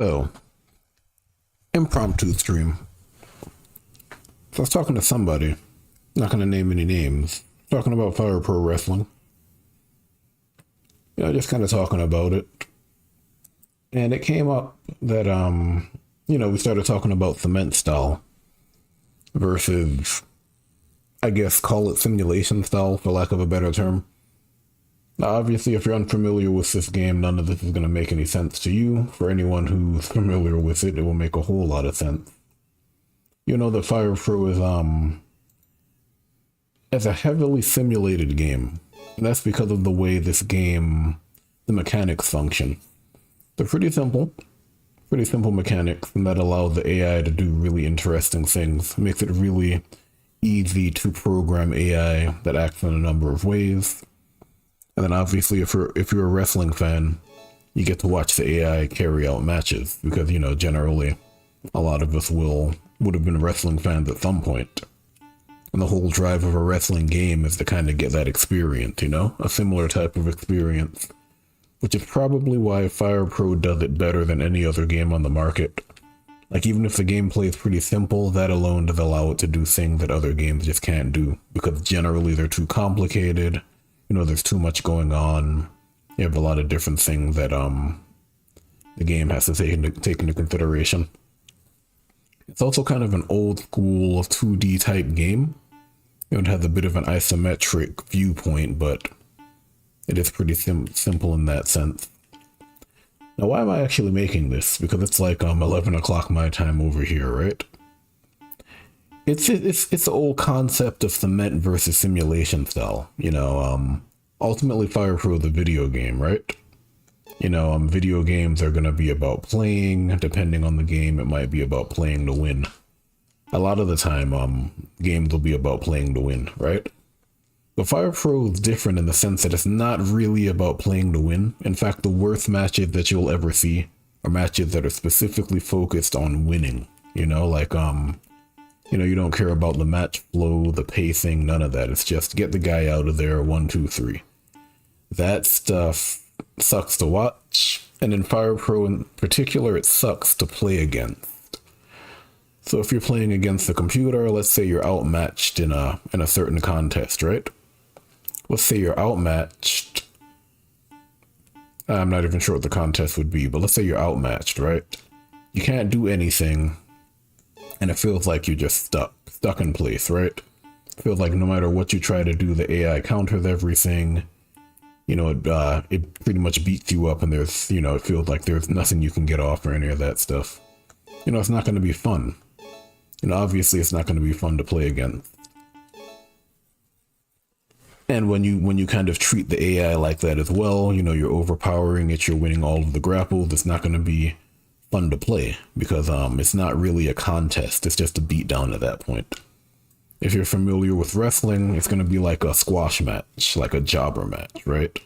Oh, impromptu stream. So I was talking to somebody, not gonna name any names, talking about Fire Pro Wrestling. Just kind of talking about it. And it came up that, we started talking about cement style versus, I guess, call it simulation style, for lack of a better term. Now, obviously, if you're unfamiliar with this game, none of this is going to make any sense to you. For anyone who's familiar with it, it will make a whole lot of sense. You know that Fire Pro is a heavily simulated game. And that's because of the way this game, the mechanics function. They're pretty simple mechanics, and that allows the AI to do really interesting things. Makes it really easy to program AI that acts in a number of ways. And then obviously if you're a wrestling fan, you get to watch the AI carry out matches because, generally a lot of us would have been wrestling fans at some point. And the whole drive of a wrestling game is to kind of get that experience, a similar type of experience, which is probably why Fire Pro does it better than any other game on the market. Like, even if the gameplay is pretty simple, that alone does allow it to do things that other games just can't do, because generally they're too complicated. There's too much going on. You have a lot of different things that the game has to take into consideration. It's also kind of an old school 2D type game. It has a bit of an isometric viewpoint, but it is pretty simple in that sense. Now, why am I actually making this? Because it's like 11 o'clock my time over here, right? It's the old concept of cement versus simulation style. Ultimately Fire Pro is a video game, right? Video games are gonna be about playing. Depending on the game, it might be about playing to win. A lot of the time, games will be about playing to win, right? But Fire Pro is different in the sense that it's not really about playing to win. In fact, the worst matches that you'll ever see are matches that are specifically focused on winning. You don't care about the match flow, the pacing, none of that. It's just get the guy out of there, 1, 2, 3. That stuff sucks to watch, and in Fire Pro in particular, it sucks to play against. So if you're playing against the computer, let's say you're outmatched in a certain contest, right? Let's say you're outmatched. I'm not even sure what the contest would be, but let's say you're outmatched, right? You can't do anything, and it feels like you're just stuck in place, right? It feels like no matter what you try to do, the AI counters everything. It pretty much beats you up, and there's, it feels like there's nothing you can get off or any of that stuff. It's not going to be fun. Obviously it's not going to be fun to play against. And when you kind of treat the AI like that as well, you're overpowering it, you're winning all of the grapples, it's not going to be fun to play because it's not really a contest, it's just a beatdown at that point. If you're familiar with wrestling, it's going to be like a squash match, like a jobber match, right?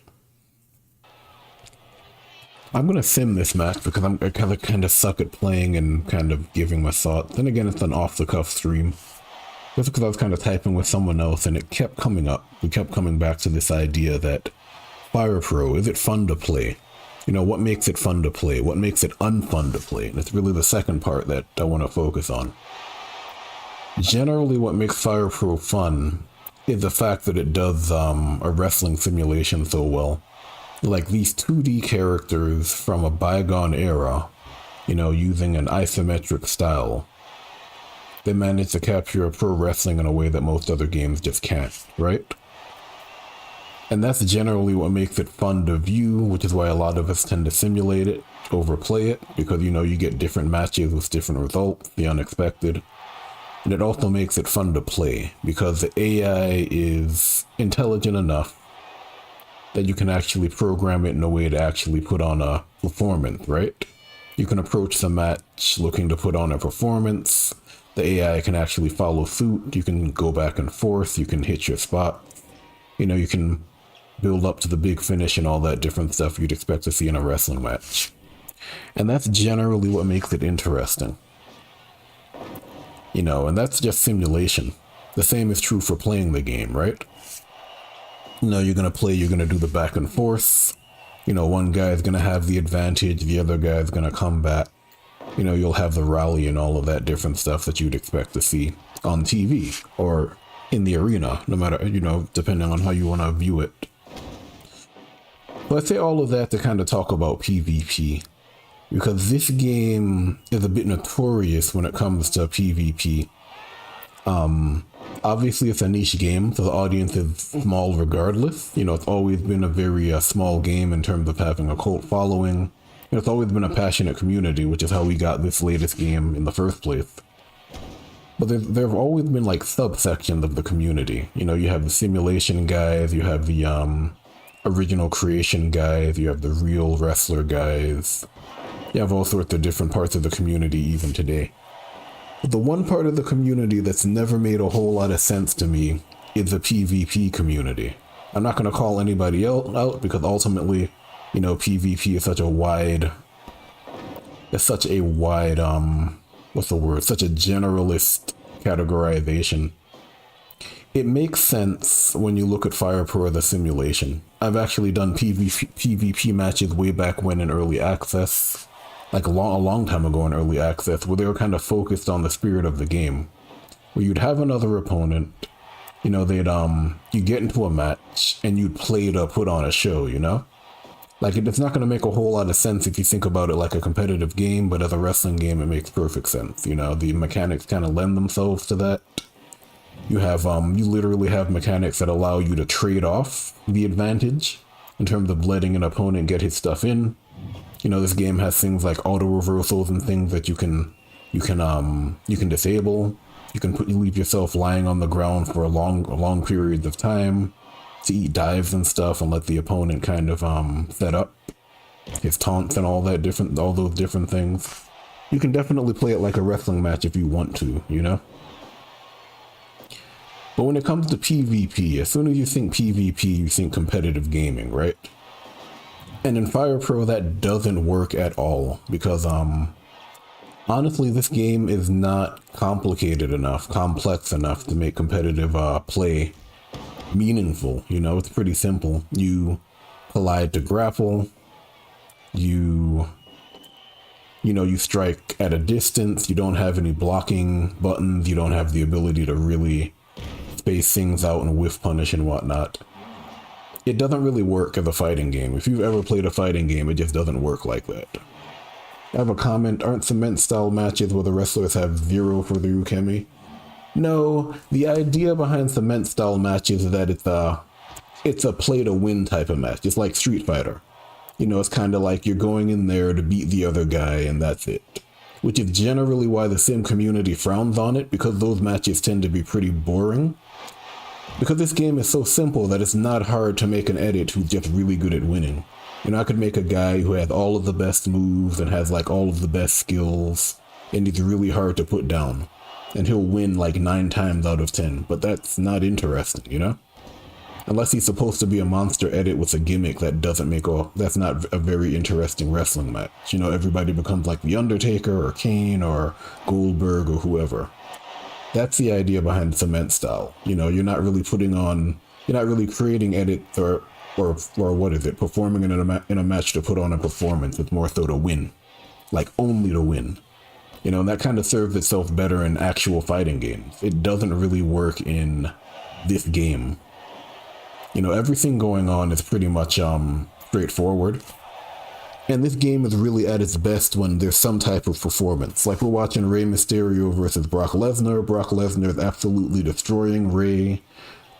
I'm going to sim this match because I kind of suck at playing and kind of giving my thoughts. Then again, it's an off-the-cuff stream. Just because I was kind of typing with someone else and it kept coming up. We kept coming back to this idea that Fire Pro, is it fun to play? What makes it fun to play? What makes it unfun to play? And it's really the second part that I want to focus on. Generally, what makes Fire Pro fun is the fact that it does a wrestling simulation so well. Like these 2D characters from a bygone era, using an isometric style. They manage to capture pro wrestling in a way that most other games just can't, right? And that's generally what makes it fun to view, which is why a lot of us tend to simulate it, overplay it, because you get different matches with different results, the unexpected. And it also makes it fun to play, because the AI is intelligent enough that you can actually program it in a way to actually put on a performance, right? You can approach the match looking to put on a performance. The AI can actually follow suit. You can go back and forth. You can hit your spot. You can build up to the big finish and all that different stuff you'd expect to see in a wrestling match. And that's generally what makes it interesting. And that's just simulation. The same is true for playing the game, right? You're going to play, you're going to do the back and forth. One guy's going to have the advantage, the other guy's going to come back. You know, you'll have the rally and all of that different stuff that you'd expect to see on TV or in the arena, no matter, you know, depending on how you want to view it. But I say all of that to kind of talk about PvP, because this game is a bit notorious when it comes to PvP. Obviously it's a niche game, so the audience is small regardless. You know, it's always been a very small game in terms of having a cult following. And it's always been a passionate community, which is how we got this latest game in the first place. But there have always been like subsections of the community. You know, you have the simulation guys, you have the original creation guys, you have the real wrestler guys. You have all sorts of different parts of the community even today. But the one part of the community that's never made a whole lot of sense to me is the PvP community. I'm not going to call anybody else out because ultimately, you know, PvP is such a wide, what's the word? Such a generalist categorization. It makes sense when you look at Fire Pro as a simulation. I've actually done PvP matches way back when in early access, like a long time ago in early access, where they were kind of focused on the spirit of the game, where you'd have another opponent, you know, you get into a match and you'd play to put on a show, you know? Like, it's not going to make a whole lot of sense if you think about it like a competitive game, but as a wrestling game, it makes perfect sense. You know, the mechanics kind of lend themselves to that. You have, you literally have mechanics that allow you to trade off the advantage in terms of letting an opponent get his stuff in. You know, this game has things like auto reversals and things that you can disable. You can leave yourself lying on the ground for long periods of time to eat dives and stuff and let the opponent kind of set up his taunts and all those different things. You can definitely play it like a wrestling match if you want to, you know? But when it comes to PvP, as soon as you think PvP, you think competitive gaming, right? And in Fire Pro, that doesn't work at all because, honestly, this game is not complicated enough, complex enough to make competitive play meaningful. You know, it's pretty simple. You collide to grapple. You strike at a distance. You don't have any blocking buttons. You don't have the ability to really space things out and whiff punish and whatnot. It doesn't really work as a fighting game. If you've ever played a fighting game, it just doesn't work like that. I have a comment, aren't cement style matches where the wrestlers have 0 for the ukemi? No, the idea behind cement style matches is that it's a play to win type of match. It's like Street Fighter. You know, it's kind of like you're going in there to beat the other guy and that's it. Which is generally why the sim community frowns on it, because those matches tend to be pretty boring. Because this game is so simple that it's not hard to make an edit who's just really good at winning. You know, I could make a guy who has all of the best moves and has like all of the best skills, and he's really hard to put down. And he'll win like 9 times out of 10, but that's not interesting, you know? Unless he's supposed to be a monster edit with a gimmick that that's not a very interesting wrestling match. You know, everybody becomes like The Undertaker or Kane or Goldberg or whoever. That's the idea behind cement style. You know, you're not really creating edits or what is it, performing in a match to put on a performance. It's more so to win, like only to win. You know, and that kind of serves itself better in actual fighting games. It doesn't really work in this game. You know, everything going on is pretty much straightforward. And this game is really at its best when there's some type of performance. Like we're watching Rey Mysterio versus Brock Lesnar. Brock Lesnar is absolutely destroying Rey.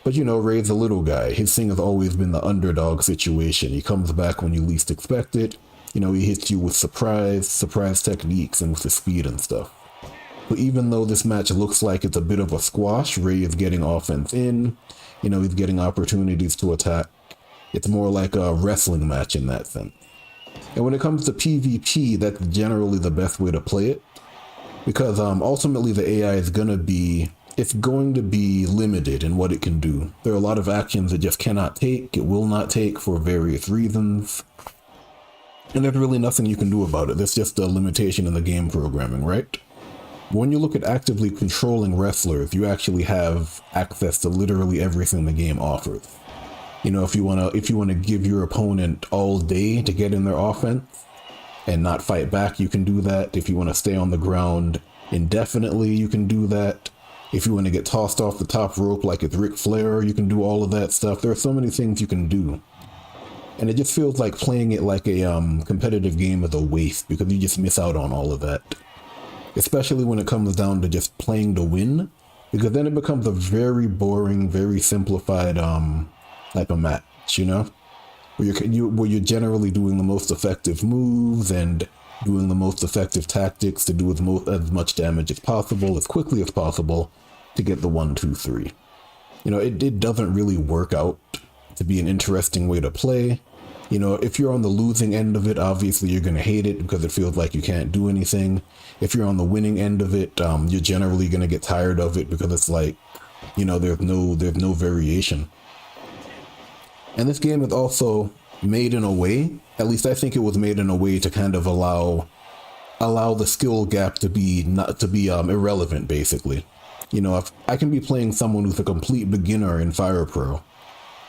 But you know, Rey's a little guy. His thing has always been the underdog situation. He comes back when you least expect it. You know, he hits you with surprise techniques and with the speed and stuff. But even though this match looks like it's a bit of a squash, Rey is getting offense in. You know, he's getting opportunities to attack. It's more like a wrestling match in that sense. And when it comes to PvP, that's generally the best way to play it. Because ultimately the AI is going to be limited in what it can do. There are a lot of actions it just cannot take, it will not take for various reasons. And there's really nothing you can do about it. That's just a limitation in the game programming, right? When you look at actively controlling wrestlers, you actually have access to literally everything the game offers. You know, if you want to give your opponent all day to get in their offense, and not fight back, you can do that. If you want to stay on the ground indefinitely, you can do that. If you want to get tossed off the top rope like it's Ric Flair, you can do all of that stuff. There are so many things you can do. And it just feels like playing it like a competitive game is a waste because you just miss out on all of that. Especially when it comes down to just playing to win, because then it becomes a very boring, very simplified type of match, you know? Where you're generally doing the most effective moves and doing the most effective tactics to do as much damage as possible, as quickly as possible, to get the 1, 2, 3. You know, it doesn't really work out to be an interesting way to play. You know, if you're on the losing end of it, obviously you're going to hate it because it feels like you can't do anything. If you're on the winning end of it, you're generally going to get tired of it because it's like, you know, there's no variation. And this game is also made in a way, at least I think it was made in a way to kind of allow the skill gap to be irrelevant, basically. You know, if I can be playing someone who's a complete beginner in Fire Pro,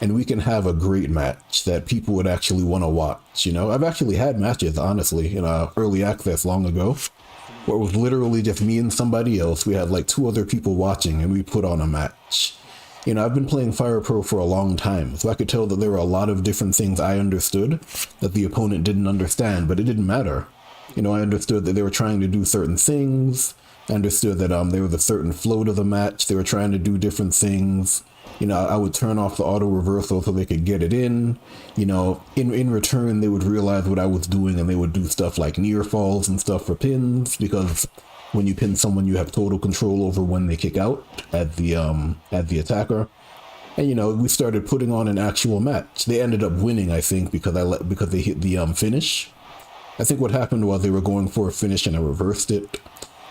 and we can have a great match that people would actually want to watch. You know, I've actually had matches, honestly, in early access long ago, where it was literally just me and somebody else. We had like 2 other people watching, and we put on a match. You know, I've been playing Fire Pro for a long time, so I could tell that there were a lot of different things I understood that the opponent didn't understand, but it didn't matter. You know, I understood that they were trying to do certain things. I understood that there was a certain flow to the match. They were trying to do different things. You know, I would turn off the auto reversal so they could get it in. You know, in return, they would realize what I was doing, and they would do stuff like near falls and stuff for pins, because when you pin someone, you have total control over when they kick out at the attacker. And, you know, we started putting on an actual match. They ended up winning, I think, because they hit the finish. I think what happened was they were going for a finish and I reversed it.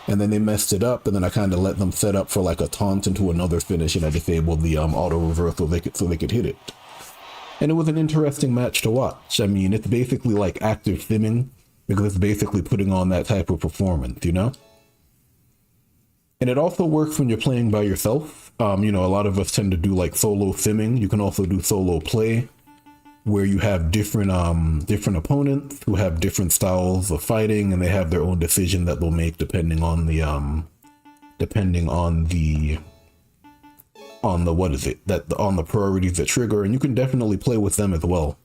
And then they messed it up, and then I kind of let them set up for like a taunt into another finish, and I disabled the auto reversal so they could hit it. And it was an interesting match to watch. I mean, it's basically like active simming, because it's basically putting on that type of performance, you know? And it also works when you're playing by yourself. You know, a lot of us tend to do like solo simming. You can also do solo play, where you have different opponents who have different styles of fighting, and they have their own decision that they'll make depending on the priorities that trigger. And you can definitely play with them as well.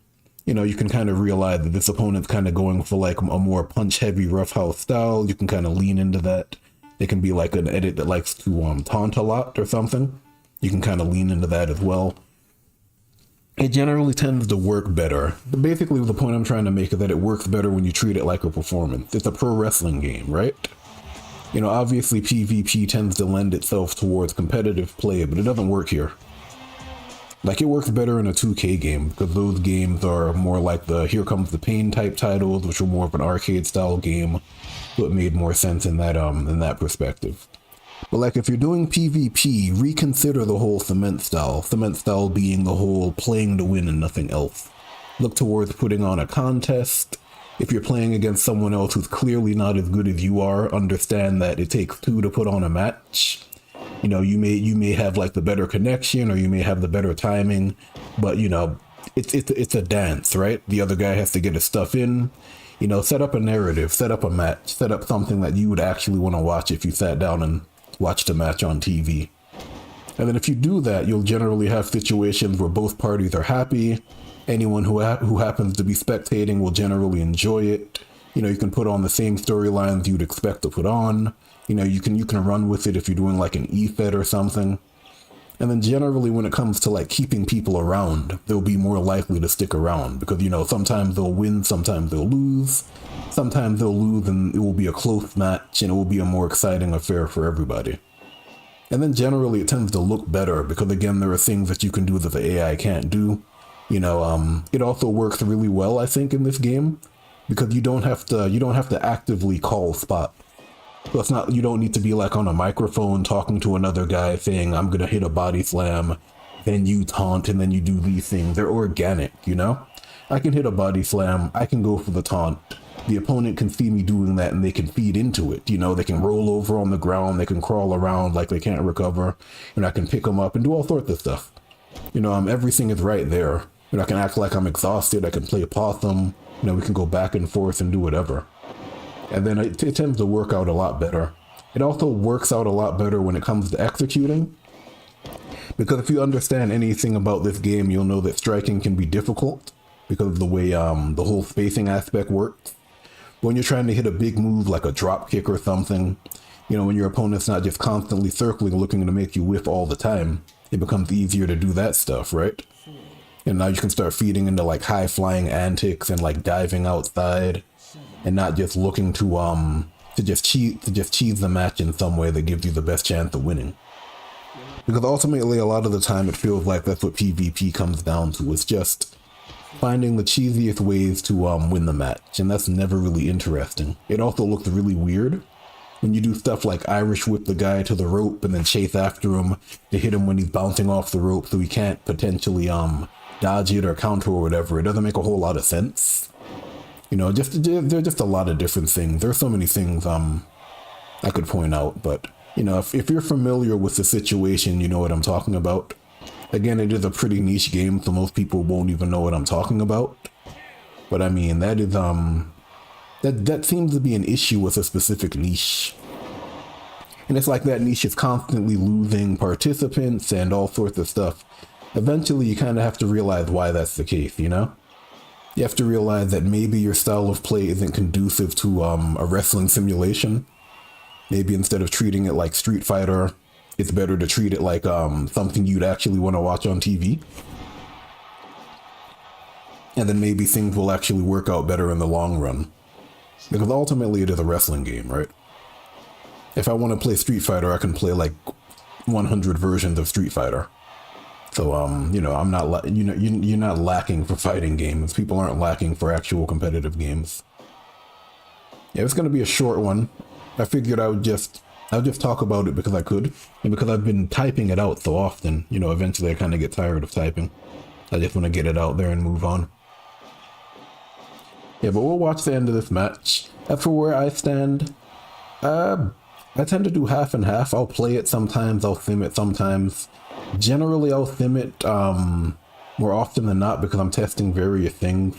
You know, you can kind of realize that this opponent's kind of going for like a more punch heavy roughhouse style. You can kind of lean into that. It can be like an edit that likes to taunt a lot or something. You can kind of lean into that as well. It generally tends to work better. Basically, the point I'm trying to make is that it works better when you treat it like a performance. It's a pro wrestling game, right? You know, obviously PvP tends to lend itself towards competitive play, but it doesn't work here. Like, it works better in a 2K game, because those games are more like the Here Comes the Pain type titles, which are more of an arcade style game, so it made more sense in that perspective. But like, if you're doing PvP, reconsider the whole cement style being the whole playing to win and nothing else. Look towards putting on a contest. If you're playing against someone else who's clearly not as good as you are, understand that it takes 2 to put on a match. You know, you may have like the better connection, or you may have the better timing, but you know, it's a dance, right? The other guy has to get his stuff in. You know, set up a narrative, set up a match, set up something that you would actually want to watch if you sat down and watched the match on TV. And then if you do that, you'll generally have situations where both parties are happy. Anyone who happens to be spectating will generally enjoy it. You know, you can put on the same storylines you'd expect to put on. You know, you can run with it if you're doing like an E-Fed or something. And then generally when it comes to like keeping people around, they'll be more likely to stick around, because, you know, sometimes they'll win, sometimes they'll lose. Sometimes they'll lose and it will be a close match, and it will be a more exciting affair for everybody. And then generally it tends to look better, because again, there are things that you can do that the AI can't do. You know, it also works really well, I think, in this game, because you don't have to actively call spot. So it's not, you don't need to be like on a microphone talking to another guy saying, I'm gonna hit a body slam, then you taunt, and then you do these things. They're organic, you know? I can hit a body slam, I can go for the taunt. The opponent can see me doing that and they can feed into it. You know, they can roll over on the ground, they can crawl around like they can't recover, and I can pick them up and do all sorts of stuff. You know, everything is right there. You know, I can act like I'm exhausted, I can play possum. We can go back and forth and do whatever. And then it tends to work out a lot better. It also works out a lot better when it comes to executing. Because if you understand anything about this game, you'll know that striking can be difficult because of the way the whole spacing aspect works. When you're trying to hit a big move like a drop kick or something, when your opponent's not just constantly circling looking to make you whiff all the time, it becomes easier to do that stuff, right? And now you can start feeding into like high flying antics and like diving outside and not just looking to just cheese the match in some way that gives you the best chance of winning. Because ultimately, a lot of the time, it feels like that's what PvP comes down to. It's just finding the cheesiest ways to win the match, and that's never really interesting. It also looks really weird when you do stuff like Irish whip the guy to the rope and then chase after him to hit him when he's bouncing off the rope so he can't potentially dodge it or counter or whatever. It doesn't make a whole lot of sense. There are just a lot of different things. There are so many things I could point out, but if you're familiar with the situation, you know what I'm talking about. Again, it is a pretty niche game, so most people won't even know what I'm talking about. But I mean, that is that seems to be an issue with a specific niche. And it's like that niche is constantly losing participants and all sorts of stuff. Eventually, you kind of have to realize why that's the case, You have to realize that maybe your style of play isn't conducive to a wrestling simulation. Maybe instead of treating it like Street Fighter, it's better to treat it like something you'd actually want to watch on TV. And then maybe things will actually work out better in the long run. Because ultimately it is a wrestling game, right? If I want to play Street Fighter, I can play like 100 versions of Street Fighter. So, I'm not, you're not lacking for fighting games. People aren't lacking for actual competitive games. Yeah, it's going to be a short one. I figured I would just talk about it because I could, and because I've been typing it out so often, eventually I kind of get tired of typing. I just want to get it out there and move on. Yeah, but we'll watch the end of this match. As for where I stand, I tend to do half and half. I'll play it sometimes, I'll sim it sometimes. Generally, I'll sim it more often than not because I'm testing various things.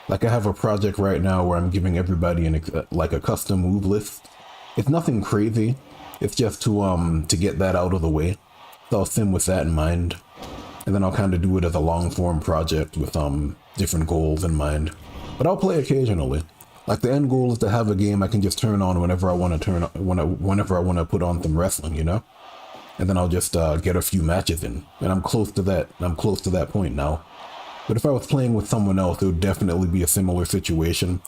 Like I have a project right now where I'm giving everybody a custom move list. It's nothing crazy. It's just to get that out of the way. So I'll sim with that in mind. And then I'll kind of do it as a long form project with different goals in mind. But I'll play occasionally. Like the end goal is to have a game I can just turn on whenever I want to put on some wrestling, And then I'll just get a few matches in. And I'm close to that. I'm close to that point now. But if I was playing with someone else, it would definitely be a similar situation.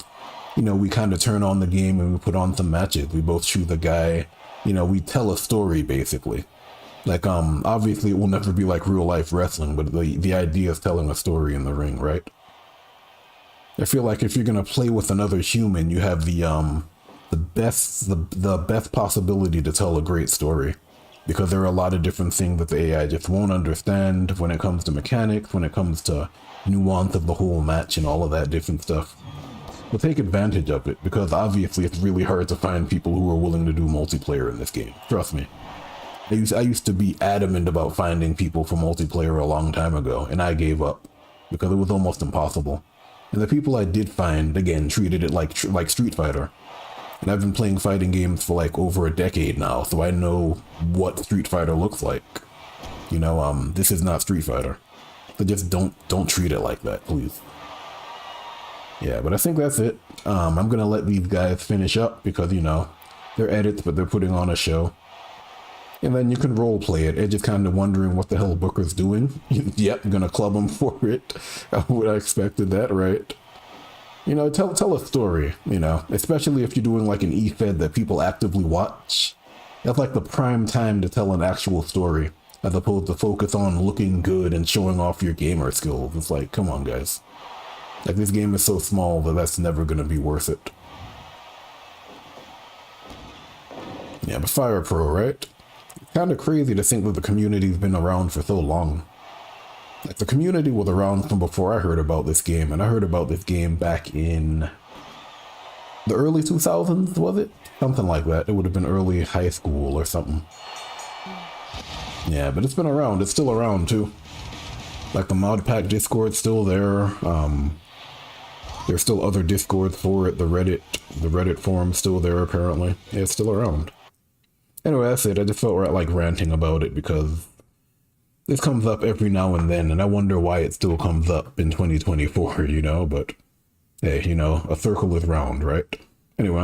We kind of turn on the game and we put on some matches. We both choose a guy. We tell a story, basically. Like, obviously it will never be like real life wrestling, but the idea is telling a story in the ring, right? I feel like if you're going to play with another human, you have the best possibility to tell a great story. Because there are a lot of different things that the AI just won't understand when it comes to mechanics, when it comes to nuance of the whole match and all of that different stuff. But take advantage of it, because obviously it's really hard to find people who are willing to do multiplayer in this game. Trust me. I used to be adamant about finding people for multiplayer a long time ago, and I gave up, because it was almost impossible. And the people I did find, again, treated it like Street Fighter. And I've been playing fighting games for like over a decade now, so I know what Street Fighter looks like. This is not Street Fighter. So just don't treat it like that, please. Yeah, but I think that's it. I'm gonna let these guys finish up because, they're edits, but they're putting on a show. And then you can role play it. Edge is kind of wondering what the hell Booker's doing. Yep, gonna club him for it. I would have expected that, right? Tell a story, especially if you're doing like an E-Fed that people actively watch. That's like the prime time to tell an actual story, as opposed to focus on looking good and showing off your gamer skills. It's like, come on, guys. Like, this game is so small that that's never going to be worth it. Yeah, but Fire Pro, right? Kind of crazy to think that the community's been around for so long. Like, the community was around from before I heard about this game, and I heard about this game back in the early 2000s, was it? Something like that. It would have been early high school or something. Yeah, but it's been around. It's still around, too. Like, the mod pack Discord's still there. There's still other discords for it. The Reddit forum's still there apparently. Yeah, it's still around. Anyway, that's it. I just felt like ranting about it because this comes up every now and then, and I wonder why it still comes up in 2024, but hey, a circle is round, right? Anyway,